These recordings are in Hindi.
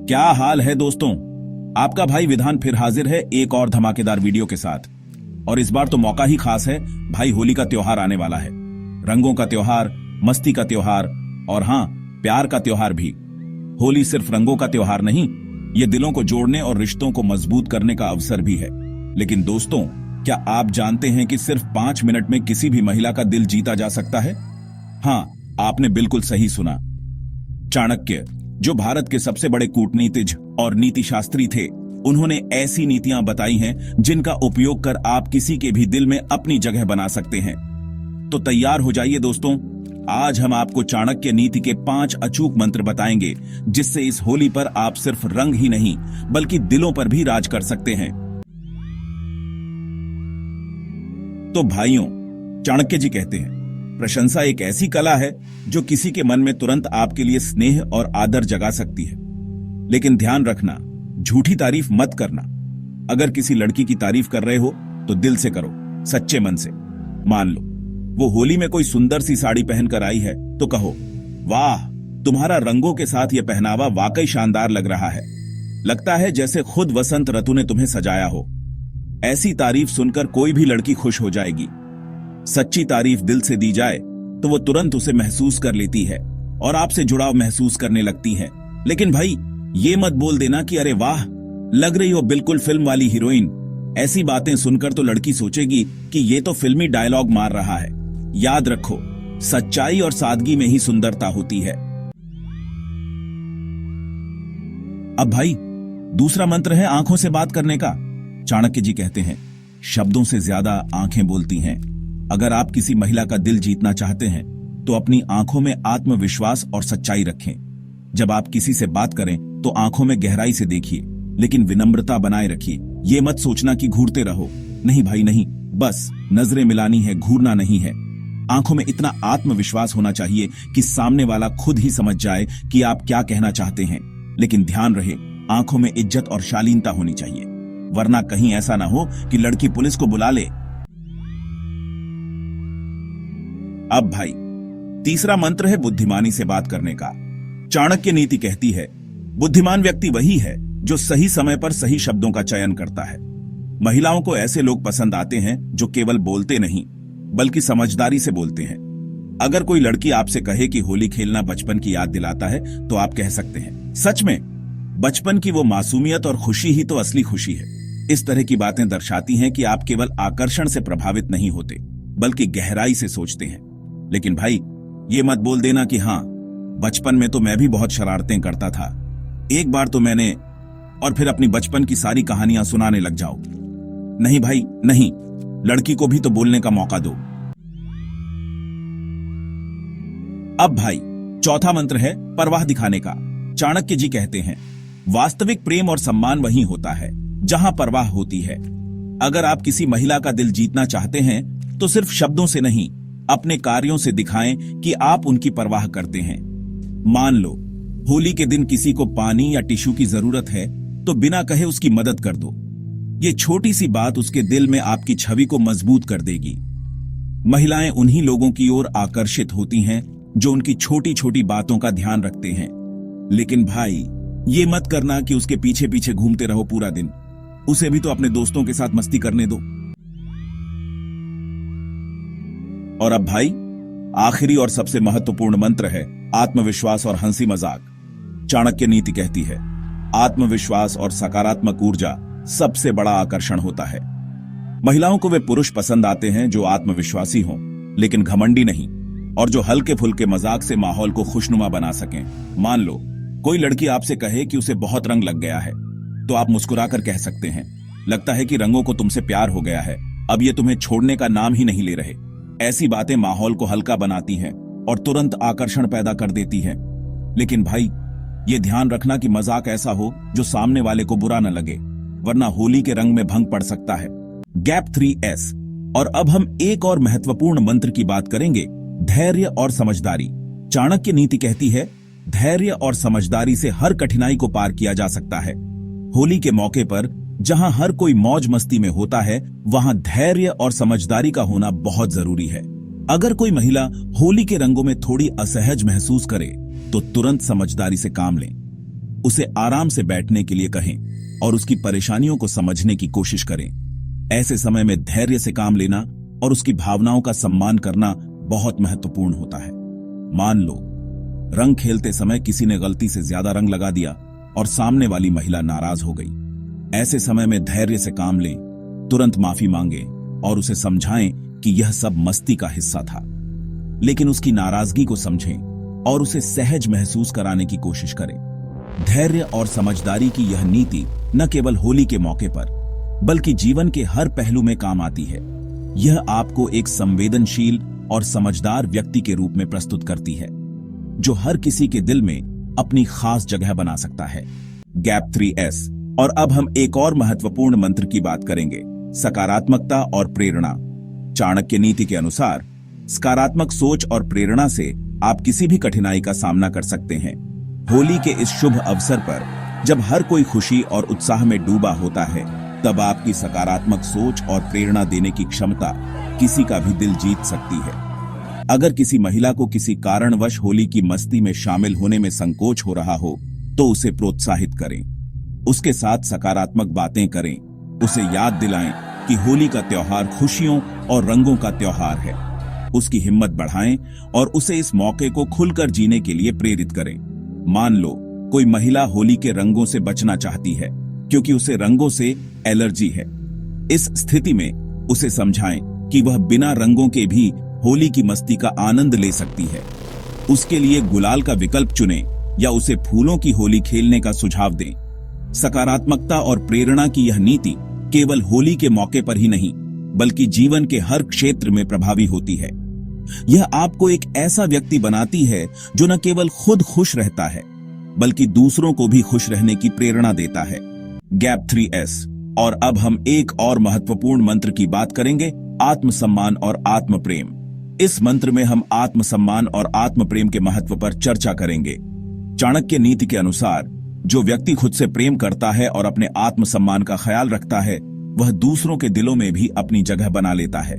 क्या हाल है दोस्तों। आपका भाई विधान फिर हाजिर है एक और धमाकेदार वीडियो के साथ। और इस बार तो मौका ही खास है, भाई होली का त्योहार आने वाला है। रंगों का त्योहार, मस्ती का त्योहार और हाँ, प्यार का त्योहार भी। होली सिर्फ रंगों का त्योहार नहीं, ये दिलों को जोड़ने और रिश्तों को मजबूत करने का अवसर भी है। लेकिन दोस्तों, क्या आप जानते हैं कि सिर्फ 5 मिनट में किसी भी महिला का दिल जीता जा सकता है? हाँ, आपने बिल्कुल सही सुना। चाणक्य, जो भारत के सबसे बड़े कूटनीतिज्ञ और नीतिशास्त्री थे, उन्होंने ऐसी नीतियां बताई हैं जिनका उपयोग कर आप किसी के भी दिल में अपनी जगह बना सकते हैं। तो तैयार हो जाइए दोस्तों, आज हम आपको चाणक्य नीति के 5 अचूक मंत्र बताएंगे, जिससे इस होली पर आप सिर्फ रंग ही नहीं बल्कि दिलों पर भी राज कर सकते हैं। तो भाइयों, चाणक्य जी कहते हैं, प्रशंसा एक ऐसी कला है जो किसी के मन में तुरंत आपके लिए स्नेह और आदर जगा सकती है। लेकिन ध्यान रखना, झूठी तारीफ मत करना। अगर किसी लड़की की तारीफ कर रहे हो तो दिल से करो, सच्चे मन से। मान लो वो होली में कोई सुंदर सी साड़ी पहनकर आई है तो कहो, वाह, तुम्हारा रंगों के साथ यह पहनावा वाकई शानदार लग रहा है। लगता है जैसे खुद वसंत ऋतु ने तुम्हें सजाया हो। ऐसी तारीफ सुनकर कोई भी लड़की खुश हो जाएगी। सच्ची तारीफ दिल से दी जाए तो वो तुरंत उसे महसूस कर लेती है और आपसे जुड़ाव महसूस करने लगती है। लेकिन भाई, ये मत बोल देना कि अरे वाह, लग रही हो बिल्कुल फिल्म वाली हीरोइन। ऐसी बातें सुनकर तो लड़की सोचेगी कि ये तो फिल्मी डायलॉग मार रहा है। याद रखो, सच्चाई और सादगी में ही सुंदरता होती है। अब भाई, दूसरा मंत्र है आंखों से बात करने का। चाणक्य जी कहते हैं, शब्दों से ज्यादा आंखें बोलती हैं। अगर आप किसी महिला का दिल जीतना चाहते हैं तो अपनी आंखों में आत्मविश्वास और सच्चाई रखें। जब आप किसी से बात करें तो आंखों में गहराई से देखिए, लेकिन विनम्रता बनाए रखिए। ये मत सोचना कि घूरते रहो। नहीं भाई नहीं, बस नजरें मिलानी है, घूरना नहीं है। आंखों में इतना आत्मविश्वास होना चाहिए कि सामने वाला खुद ही समझ जाए कि आप क्या कहना चाहते हैं। लेकिन ध्यान रहे, आंखों में इज्जत और शालीनता होनी चाहिए, वरना कहीं ऐसा ना हो कि लड़की पुलिस को बुला ले। अब भाई, तीसरा मंत्र है बुद्धिमानी से बात करने का। चाणक्य नीति कहती है, बुद्धिमान व्यक्ति वही है जो सही समय पर सही शब्दों का चयन करता है। महिलाओं को ऐसे लोग पसंद आते हैं जो केवल बोलते नहीं बल्कि समझदारी से बोलते हैं। अगर कोई लड़की आपसे कहे कि होली खेलना बचपन की याद दिलाता है तो आप कह सकते हैं, सच में, बचपन की वो मासूमियत और खुशी ही तो असली खुशी है। इस तरह की बातें दर्शाती हैं कि आप केवल आकर्षण से प्रभावित नहीं होते बल्कि गहराई से सोचते हैं। लेकिन भाई, ये मत बोल देना कि हाँ, बचपन में तो मैं भी बहुत शरारतें करता था, एक बार तो मैंने, और फिर अपनी बचपन की सारी कहानियां सुनाने लग जाओ। नहीं भाई नहीं, लड़की को भी तो बोलने का मौका दो। अब भाई, चौथा मंत्र है परवाह दिखाने का। चाणक्य जी कहते हैं, वास्तविक प्रेम और सम्मान वहीं होता है जहां परवाह होती है। अगर आप किसी महिला का दिल जीतना चाहते हैं तो सिर्फ शब्दों से नहीं, अपने कार्यों से दिखाएं कि आप उनकी परवाह करते हैं। मान लो होली के दिन किसी को पानी या टिश्यू की जरूरत है तो बिना कहे उसकी मदद कर दो। ये छोटी सी बात उसके दिल में आपकी छवि को मजबूत कर देगी। महिलाएं उन्हीं लोगों की ओर आकर्षित होती हैं जो उनकी छोटी छोटी बातों का ध्यान रखते हैं। लेकिन भाई, ये मत करना कि उसके पीछे पीछे घूमते रहो पूरा दिन। उसे भी तो अपने दोस्तों के साथ मस्ती करने दो। और अब भाई, आखिरी और सबसे महत्वपूर्ण मंत्र है आत्मविश्वास और हंसी मजाक। चाणक्य नीति कहती है, आत्मविश्वास और सकारात्मक ऊर्जा सबसे बड़ा आकर्षण होता है। महिलाओं को वे पुरुष पसंद आते हैं जो आत्मविश्वासी हों लेकिन घमंडी नहीं, और जो हल्के फुल्के मजाक से माहौल को खुशनुमा बना सकें। मान लो कोई लड़की आपसे कहे कि उसे बहुत रंग लग गया है तो आप मुस्कुराकर कह सकते हैं, लगता है कि रंगों को तुमसे प्यार हो गया है, अब ये तुम्हें छोड़ने का नाम ही नहीं ले रहे। ऐसी बातें माहौल को हल्का बनाती हैं और तुरंत आकर्षण पैदा कर देती हैं। लेकिन भाई, ये ध्यान रखना कि मजाक ऐसा हो जो सामने वाले को बुरा न लगे, वरना होली के रंग में भंग पड़ सकता है। Gap 3S। और अब हम एक और महत्वपूर्ण मंत्र की बात करेंगे, धैर्य और समझदारी। चाणक्य नीति कहती है, धैर्य और समझदारी से हर कठिनाई को पार किया जा सकता है। होली के मौके पर जहां हर कोई मौज मस्ती में होता है, वहां धैर्य और समझदारी का होना बहुत जरूरी है। अगर कोई महिला होली के रंगों में थोड़ी असहज महसूस करे तो तुरंत समझदारी से काम लें। उसे आराम से बैठने के लिए कहें और उसकी परेशानियों को समझने की कोशिश करें। ऐसे समय में धैर्य से काम लेना और उसकी भावनाओं का सम्मान करना बहुत महत्वपूर्ण होता है। मान लो रंग खेलते समय किसी ने गलती से ज्यादा रंग लगा दिया और सामने वाली महिला नाराज हो गई। ऐसे समय में धैर्य से काम लें, तुरंत माफी मांगे और उसे समझाएं कि यह सब मस्ती का हिस्सा था। लेकिन उसकी नाराजगी को समझें और उसे सहज महसूस कराने की कोशिश करें। धैर्य और समझदारी की यह नीति न केवल होली के मौके पर बल्कि जीवन के हर पहलू में काम आती है। यह आपको एक संवेदनशील और समझदार व्यक्ति के रूप में प्रस्तुत करती है, जो हर किसी के दिल में अपनी खास जगह बना सकता है। Gap 3S। और अब हम एक और महत्वपूर्ण मंत्र की बात करेंगे, सकारात्मकता और प्रेरणा। चाणक्य नीति के अनुसार सकारात्मक सोच और प्रेरणा से आप किसी भी कठिनाई का सामना कर सकते हैं। होली के इस शुभ अवसर पर जब हर कोई खुशी और उत्साह में डूबा होता है, तब आपकी सकारात्मक सोच और प्रेरणा देने की क्षमता किसी का भी दिल जीत सकती है। अगर किसी महिला को किसी कारणवश होली की मस्ती में शामिल होने में संकोच हो रहा हो, तो उसे प्रोत्साहित करें, उसके साथ सकारात्मक बातें करें, उसे याद दिलाएं कि होली का त्योहार खुशियों और रंगों का त्योहार है। उसकी हिम्मत बढ़ाएं और उसे इस मौके को खुलकर जीने के लिए प्रेरित करें। मान लो कोई महिला होली के रंगों से बचना चाहती है क्योंकि उसे रंगों से एलर्जी है। इस स्थिति में उसे समझाएं कि वह बिना रंगों के भी होली की मस्ती का आनंद ले सकती है। उसके लिए गुलाल का विकल्प चुनें या उसे फूलों की होली खेलने का सुझाव दें। सकारात्मकता और प्रेरणा की यह नीति केवल होली के मौके पर ही नहीं बल्कि जीवन के हर क्षेत्र में प्रभावी होती है। यह आपको एक ऐसा व्यक्ति बनाती है जो न केवल खुद खुश रहता है बल्कि दूसरों को भी खुश रहने की प्रेरणा देता है। Gap 3S। और अब हम एक और महत्वपूर्ण मंत्र की बात करेंगे, आत्मसम्मान और आत्म प्रेम। इस मंत्र में हम आत्मसम्मान और आत्म प्रेम के महत्व पर चर्चा करेंगे। चाणक्य नीति के अनुसार जो व्यक्ति खुद से प्रेम करता है और अपने आत्मसम्मान का ख्याल रखता है, वह दूसरों के दिलों में भी अपनी जगह बना लेता है।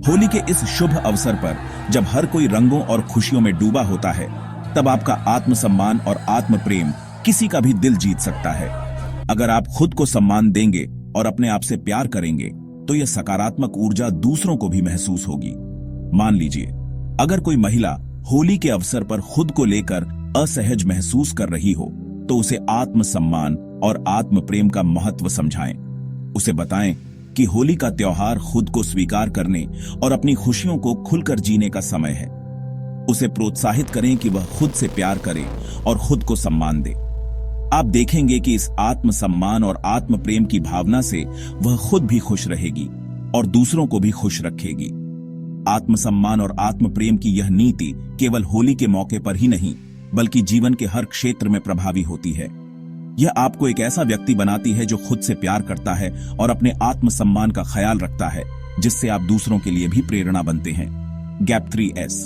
होली के इस शुभ अवसर पर जब हर कोई रंगों और खुशियों में डूबा होता है, तब आपका आत्मसम्मान और आत्म प्रेम किसी का भी दिल जीत सकता है। अगर आप खुद को सम्मान देंगे और अपने आप से प्यार करेंगे, तो यह सकारात्मक ऊर्जा दूसरों को भी महसूस होगी। मान लीजिए अगर कोई महिला होली के अवसर पर खुद को लेकर असहज महसूस कर रही हो, तो उसे आत्मसम्मान और आत्म प्रेम का महत्व समझाएं। उसे बताएं कि होली का त्योहार खुद को स्वीकार करने और अपनी खुशियों को खुलकर जीने का समय है। उसे प्रोत्साहित करें कि वह खुद से प्यार करे और खुद को सम्मान दे। आप देखेंगे कि इस आत्मसम्मान और आत्म प्रेम की भावना से वह खुद भी खुश रहेगी और दूसरों को भी खुश रखेगी। आत्मसम्मान और आत्म प्रेम की यह नीति केवल होली के मौके पर ही नहीं बल्कि जीवन के हर क्षेत्र में प्रभावी होती है। यह आपको एक ऐसा व्यक्ति बनाती है जो खुद से प्यार करता है और अपने आत्मसम्मान का ख्याल रखता है, जिससे आप दूसरों के लिए भी प्रेरणा बनते हैं। Gap 3S।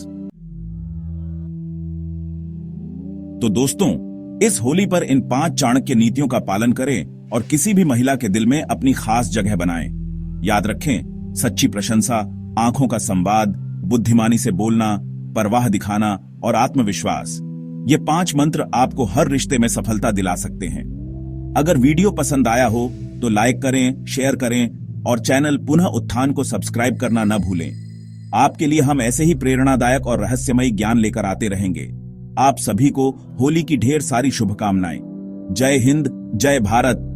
तो दोस्तों, इस होली पर इन 5 चाणक्य नीतियों का पालन करें और किसी भी महिला के दिल में अपनी खास जगह बनाएं। याद रखें, सच्ची प्रशंसा, आंखों का संवाद, बुद्धिमानी से बोलना, परवाह दिखाना और आत्मविश्वास, ये 5 मंत्र आपको हर रिश्ते में सफलता दिला सकते हैं। अगर वीडियो पसंद आया हो तो लाइक करें, शेयर करें और चैनल पुनः उत्थान को सब्सक्राइब करना न भूलें। आपके लिए हम ऐसे ही प्रेरणादायक और रहस्यमयी ज्ञान लेकर आते रहेंगे। आप सभी को होली की ढेर सारी शुभकामनाएं। जय हिंद, जय भारत।